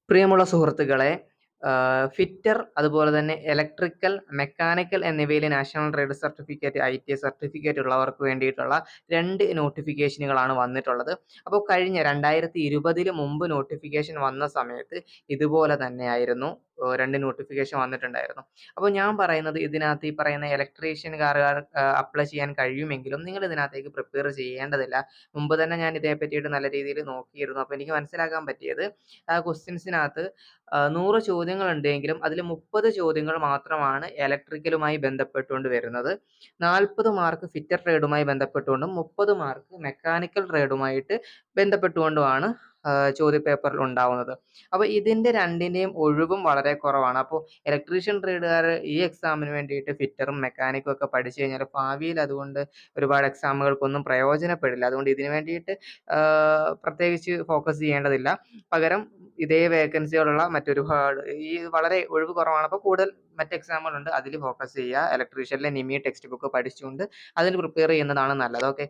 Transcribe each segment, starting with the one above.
പ്രിയമുള്ള സുഹൃത്തുക്കളെ, ഫിറ്റർ അതുപോലെ തന്നെ ഇലക്ട്രിക്കൽ, മെക്കാനിക്കൽ എന്നിവയിൽ national trade certificate, ITI certificate ഉള്ളവർക്ക് വേണ്ടിയിട്ടുള്ള 2 നോട്ടിഫിക്കേഷനുകളാണ് വന്നിട്ടുള്ളത്. അപ്പോൾ കഴിഞ്ഞ 2020 മുമ്പ് നോട്ടിഫിക്കേഷൻ വന്ന സമയത്ത് ഇതുപോലെ തന്നെയായിരുന്നു 2 നോട്ടിഫിക്കേഷൻ വന്നിട്ടുണ്ടായിരുന്നു. അപ്പോൾ ഞാൻ പറയുന്നത്, ഇതിനകത്ത് ഈ പറയുന്ന ഇലക്ട്രീഷ്യൻകാർ അപ്ലൈ ചെയ്യാൻ കഴിയുമെങ്കിലും നിങ്ങൾ ഇതിനകത്തേക്ക് പ്രിപ്പയർ ചെയ്യേണ്ടതില്ല. മുമ്പ് തന്നെ ഞാൻ ഇതേ പറ്റിയിട്ട് നല്ല രീതിയിൽ നോക്കിയിരുന്നു. അപ്പോൾ എനിക്ക് മനസ്സിലാക്കാൻ പറ്റിയത്, ആ ക്വസ്റ്റ്യൻസിനകത്ത് 100 ചോദ്യങ്ങളുണ്ടെങ്കിലും അതിൽ 30 ചോദ്യങ്ങൾ മാത്രമാണ് ഇലക്ട്രിക്കലുമായി ബന്ധപ്പെട്ടുകൊണ്ട് വരുന്നത്. 40 മാർക്ക് ഫിറ്റർ ട്രേഡുമായി ബന്ധപ്പെട്ടുകൊണ്ടും 30 മാർക്ക് മെക്കാനിക്കൽ ട്രേഡുമായിട്ട് ബന്ധപ്പെട്ടുകൊണ്ടുമാണ് ചോദ്യപേപ്പറിൽ ഉണ്ടാവുന്നത്. അപ്പോൾ ഇതിൻ്റെ രണ്ടിൻ്റെയും ഒഴിവും വളരെ കുറവാണ്. അപ്പോൾ ഇലക്ട്രീഷ്യൻ ട്രേഡുകാർ ഈ എക്സാമിന് വേണ്ടിയിട്ട് ഫിറ്ററും മെക്കാനിക്കും ഒക്കെ പഠിച്ചു കഴിഞ്ഞാൽ ഭാവിയിൽ അതുകൊണ്ട് ഒരുപാട് എക്സാമുകൾക്കൊന്നും പ്രയോജനപ്പെടില്ല. അതുകൊണ്ട് ഇതിന് വേണ്ടിയിട്ട് പ്രത്യേകിച്ച് ഫോക്കസ് ചെയ്യേണ്ടതില്ല. പകരം ഇതേ വേക്കൻസികളുള്ള മറ്റൊരുപാട്, ഈ വളരെ ഒഴിവ് കുറവാണ്. അപ്പോൾ കൂടുതൽ മറ്റ് എക്സാമുകളുണ്ട്, അതിൽ ഫോക്കസ് ചെയ്യുക. ഇലക്ട്രീഷ്യനിലെ നിമി ടെക്സ്റ്റ് ബുക്ക് പഠിച്ചുകൊണ്ട് അതിന് പ്രിപ്പയർ ചെയ്യുന്നതാണ് നല്ലത്. ഓക്കെ,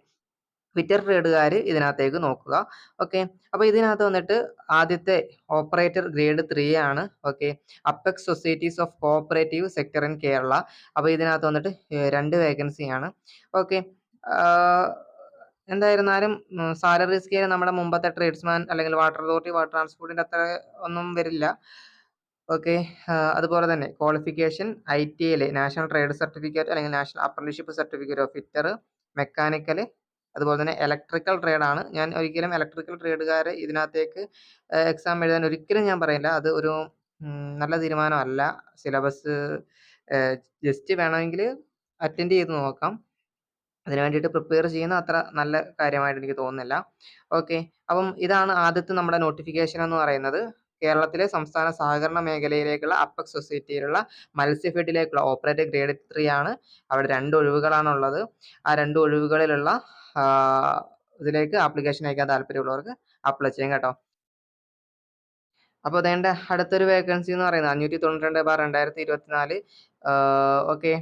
ഫിറ്റർ ട്രേഡുകാർ ഇതിനകത്തേക്ക് നോക്കുക. ഓക്കെ, അപ്പോൾ ഇതിനകത്ത് വന്നിട്ട് ആദ്യത്തെ ഓപ്പറേറ്റർ ഗ്രേഡ് 3 ആണ്. Okay, apex societies of cooperative sector in Kerala. അപ്പോൾ ഇതിനകത്ത് വന്നിട്ട് 2 വേക്കൻസിയാണ്. ഓക്കെ, എന്തായിരുന്നാലും സാലറി സ്കെയിൽ നമ്മുടെ മുമ്പത്തെ ട്രേഡ്സ്മാൻ അല്ലെങ്കിൽ വാട്ടർ അതോറിറ്റി, വാട്ടർ ട്രാൻസ്പോർട്ടിൻ്റെ അത്ര ഒന്നും വരില്ല. ഓക്കെ, അതുപോലെ തന്നെ ക്വാളിഫിക്കേഷൻ ITIയിൽ നാഷണൽ ട്രേഡ് സർട്ടിഫിക്കറ്റ് അല്ലെങ്കിൽ national apprenticeship certificate of fitter, mechanical, അതുപോലെ തന്നെ ഇലക്ട്രിക്കൽ ട്രേഡാണ്. ഞാൻ ഒരിക്കലും ഇലക്ട്രിക്കൽ ട്രേഡുകാർ ഇതിനകത്തേക്ക് എക്സാം എഴുതാൻ ഒരിക്കലും ഞാൻ പറയില്ല. അത് ഒരു നല്ല തീരുമാനമല്ല. സിലബസ് ജസ്റ്റ് വേണമെങ്കിൽ അറ്റൻഡ് ചെയ്ത് നോക്കാം. അതിന് വേണ്ടിയിട്ട് പ്രിപ്പയർ ചെയ്യുന്ന അത്ര നല്ല കാര്യമായിട്ട് എനിക്ക് തോന്നുന്നില്ല. ഓക്കെ, അപ്പം ഇതാണ് ആദ്യത്തെ നമ്മുടെ നോട്ടിഫിക്കേഷൻ എന്ന് പറയുന്നത്. കേരളത്തിലെ സംസ്ഥാന സഹകരണ മേഖലയിലേക്കുള്ള അപ്പെക്സ് സൊസൈറ്റിയിലുള്ള മത്സ്യഫെഡിലേക്കുള്ള ഓപ്പറേറ്റർ ഗ്രേഡ് 3 ആണ്. അവിടെ 2 ഒഴിവുകളാണുള്ളത്. ആ 2 ഒഴിവുകളിലുള്ള ഇതിലേക്ക് ആപ്ലിക്കേഷൻ അയക്കാൻ താല്പര്യമുള്ളവർക്ക് അപ്ലൈ ചെയ്യാം കേട്ടോ. അപ്പോൾ അതേണ്ട അടുത്തൊരു വേക്കൻസി എന്ന് പറയുന്നത് 592/2024. ഓക്കെ,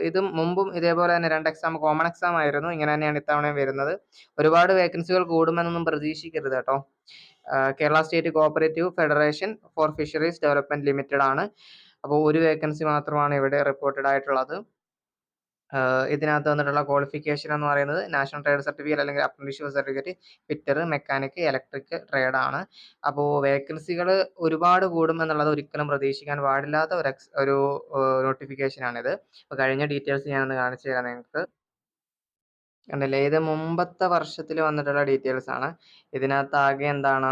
ഇതും മുമ്പും ഇതേപോലെ തന്നെ 2 എക്സാം കോമൺ എക്സാം ആയിരുന്നു. ഇങ്ങനെ തന്നെയാണ് ഇത്തവണയും വരുന്നത്. ഒരുപാട് വേക്കൻസികൾ കൂടുമെന്നൊന്നും പ്രതീക്ഷിക്കരുത് കേട്ടോ. Kerala state cooperative federation for fisheries development limited ആണ്. അപ്പോൾ ഒരു വേക്കൻസി മാത്രമാണ് ഇവിടെ റിപ്പോർട്ടഡ് ആയിട്ടുള്ളത്. ഇതിനകത്ത് വന്നിട്ടുള്ള ക്വാളിഫിക്കേഷൻ എന്ന് പറയുന്നത് നാഷണൽ ട്രേഡ് സർട്ടിഫിക്കറ്റ് അല്ലെങ്കിൽ apprenticeship certificate, fitter, mechanic, electric ട്രേഡാണ്. അപ്പോൾ വേക്കൻസികൾ ഒരുപാട് കൂടും എന്നുള്ളത് ഒരിക്കലും പ്രതീക്ഷിക്കാൻ പാടില്ലാത്ത ഒരു നോട്ടിഫിക്കേഷനാണിത്. അപ്പോൾ കഴിഞ്ഞ ഡീറ്റെയിൽസ് ഞാനൊന്ന് കാണിച്ചു തരാം നിങ്ങൾക്ക്. കണ്ടില്ലേ, ഇത് മുമ്പത്തെ വർഷത്തിൽ വന്നിട്ടുള്ള ഡീറ്റെയിൽസ് ആണ്. ഇതിനകത്ത് ആകെ എന്താണ്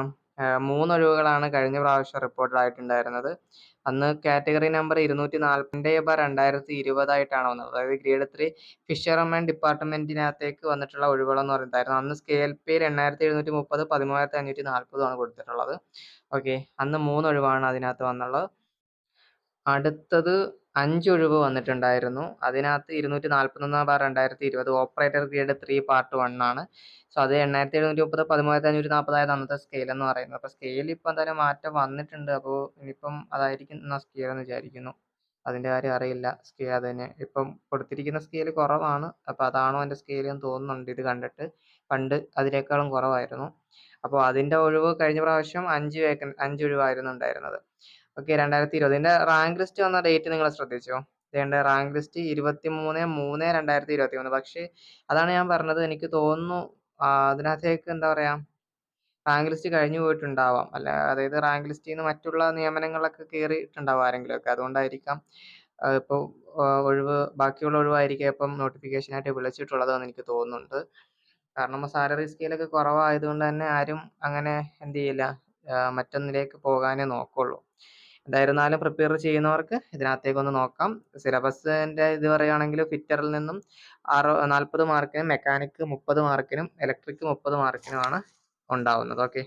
3 ഒഴിവുകളാണ് കഴിഞ്ഞ പ്രാവശ്യം റിപ്പോർട്ടഡ് ആയിട്ടുണ്ടായിരുന്നത്. അന്ന് കാറ്റഗറി നമ്പർ 242/2020 ആയിട്ടാണ് വന്നത്. അതായത് ഗ്രേഡ് 3 ഫിഷർമെൻ ഡിപ്പാർട്ട്മെന്റിനകത്തേക്ക് വന്നിട്ടുള്ള ഒഴിവുകളെന്ന് പറയുന്നതായിരുന്നു. അന്ന് സ്കെയിൽ പേര് 8730, 13540 ആണ് കൊടുത്തിട്ടുള്ളത്. ഓക്കെ, അന്ന് 3 ഒഴിവാണ് അതിനകത്ത് വന്നുള്ളത്. അടുത്തത് 5 ഒഴിവ് വന്നിട്ടുണ്ടായിരുന്നു. അതിനകത്ത് 241/2020 ഓപ്പറേറ്റർ ഗ്രേഡ് 3 പാർട്ട് 1 ആണ്. സോ അത് 8730, 13540 ആയത് അന്നത്തെ സ്കെയിൽ എന്ന് പറയുന്നത്. അപ്പോൾ സ്കെയിൽ ഇപ്പോൾ എന്തായാലും മാറ്റം വന്നിട്ടുണ്ട്. അപ്പോൾ ഇനിയിപ്പം അതായിരിക്കും സ്കെയിൽ എന്ന് വിചാരിക്കുന്നു. അതിൻ്റെ കാര്യം അറിയില്ല. അതിന് ഇപ്പം കൊടുത്തിരിക്കുന്ന സ്കെയിൽ കുറവാണ്. അപ്പോൾ അതാണോ എൻ്റെ സ്കെയിൽ എന്ന് തോന്നുന്നുണ്ട് ഇത് കണ്ടിട്ട്. പണ്ട് അതിനേക്കാളും കുറവായിരുന്നു. അപ്പോൾ അതിൻ്റെ ഒഴിവ് കഴിഞ്ഞ പ്രാവശ്യം 5 ഒഴിവായിരുന്നു ഉണ്ടായിരുന്നത്. ഓക്കെ, 2020 ഇതിൻ്റെ റാങ്ക് ലിസ്റ്റ് വന്ന ഡേറ്റ് നിങ്ങൾ ശ്രദ്ധിച്ചോ? ഇതിൻ്റെ റാങ്ക് ലിസ്റ്റ് 23/3/2023. പക്ഷേ അതാണ് ഞാൻ പറഞ്ഞത്, എനിക്ക് തോന്നുന്നു അതിനകത്തേക്ക് എന്താ പറയുക, റാങ്ക് ലിസ്റ്റ് കഴിഞ്ഞു പോയിട്ടുണ്ടാവാം. അതായത് റാങ്ക് ലിസ്റ്റിൽ നിന്ന് മറ്റുള്ള നിയമനങ്ങളൊക്കെ കയറിയിട്ടുണ്ടാവും ആരെങ്കിലുമൊക്കെ. അതുകൊണ്ടായിരിക്കാം ഇപ്പോൾ ബാക്കിയുള്ള ഒഴിവായിരിക്കാം ഇപ്പം നോട്ടിഫിക്കേഷനായിട്ട് വിളിച്ചിട്ടുള്ളതെന്ന് എനിക്ക് തോന്നുന്നുണ്ട്. കാരണം സാലറി സ്കെയിലൊക്കെ കുറവായതുകൊണ്ട് തന്നെ ആരും അങ്ങനെ എന്ത് ചെയ്യില്ല, മറ്റൊന്നിലേക്ക് പോകാനേ നോക്കുള്ളൂ. എന്തായിരുന്നാലും പ്രിപ്പയർ ചെയ്യുന്നവർക്ക് ഇതിനകത്തേക്കൊന്ന് നോക്കാം. സിലബസിൻ്റെ ഇത് പറയുകയാണെങ്കിൽ ഫിറ്ററിൽ നിന്നും 40 മാർക്കിനും, മെക്കാനിക്ക് 30 മാർക്കിനും, ഇലക്ട്രിക് 30 മാർക്കിനുമാണ് ഉണ്ടാവുന്നത്. ഓക്കെ.